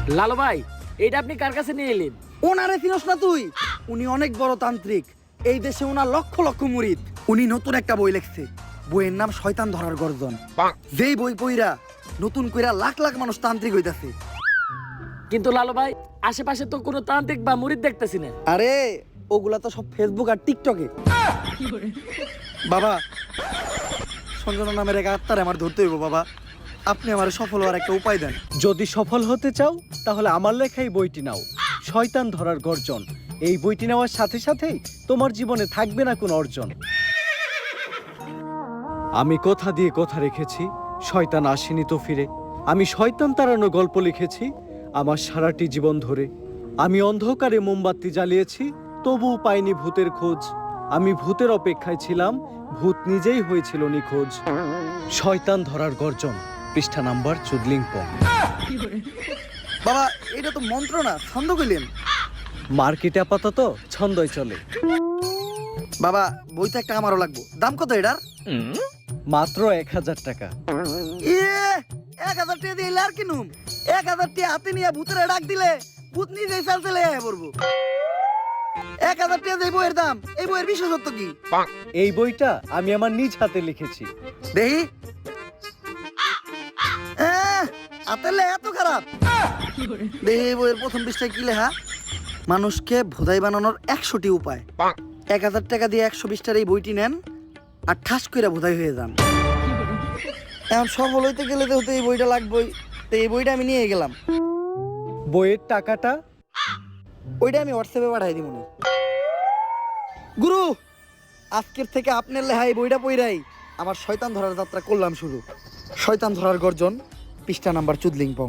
লালু ভাই, এটা আপনি কার কাছে নিয়ে এলেন? ওনারে চিনস না তুই? উনি অনেক বড় তান্ত্রিক। এই দেশে ওনার লক্ষ লক্ষ মুরিদ। উনি নতুন একটা বই লিখছে, বইয়ের নাম শয়তান ধরার গর্জন। যেই বই পইরা নতুন কইরা লাখ লাখ মানুষ তান্ত্রিক হইতাছে। কিন্তু লালু ভাই, আশেপাশে তো কোনো তান্ত্রিক বা মুরিদ দেখতেছি না। আরে ওগুলা তো সব ফেসবুক আর টিকটকে। বাবা, সঞ্জনা নামের এক আত্মারে আমার ধরতে হইব বাবা। আপনি আমার সফল হওয়ার একটা উপায় দেন। যদি সফল হতে চাও তাহলে আমার লেখা এই বইটি নাও, শয়তান ধরার গর্জন। এই বইটি নেওয়ার সাথে সাথেই তোমার জীবনে থাকবে না কোনো অর্জন। আমি কথা দিয়ে কথা রেখেছি, শয়তান আসেনি তো ফিরে। আমি শয়তান তাড়ানোর গল্প লিখেছি আমার সারাটি জীবন ধরে। আমি অন্ধকারে মোমবাতি জ্বালিয়েছি, তবুও পাইনি ভূতের খোঁজ। আমি ভূতের অপেক্ষায় ছিলাম, ভূত নিজেই হয়েছিল নিখোঁজ। শয়তান ধরার গর্জন, পৃষ্ঠা নাম্বার চুদলিংপং। বাবা, এটা তো মন্ত্র না, ছন্দ কইলেন। মার্কেটে আপাতত ছন্দই চলে। বাবা, বইটা একটা আমারও লাগবো। দাম কত এটার? মাত্র 1000 টাকা। 1000 টাকা দিয়ে আর কিনুম? 1000 টাকা হাতে নিয়ে ভূতের ডাক দিলে ভূত নিজেই চাল চলে পড়বো। 1000 টাকা দিয়ে বইয়ের দাম, এই বইয়ের বিশেষত্ব কি? এই বইটা আমি আমার নিজ হাতে লিখেছি। দেখি। হাতের লেখা এত খারাপ? দেখি এই বইয়ের প্রথম পৃষ্ঠায় কি লেখা? মানুষকে ভোদাই বানানোর 100টি উপায়। 1000 টাকা দিয়ে 120টার এই বইটি নেন আর ঠাস করে ভোদাই হয়ে যান। এখন সফল হইতে গেলে তো এই বইটা লাগবেই। তো এই বইটা আমি নিয়ে গেলাম। বইয়ের টাকাটা? ওইটা আমি হোয়াটসঅ্যাপে পাঠাই দিব। গুরু, আজকের থেকে আপনার লেখা এই বইটা পইরাই আমার শয়তান ধরার যাত্রা করলাম শুরু। শয়তান ধরার গর্জন, পৃষ্ঠা নাম্বার চুদলিংপং।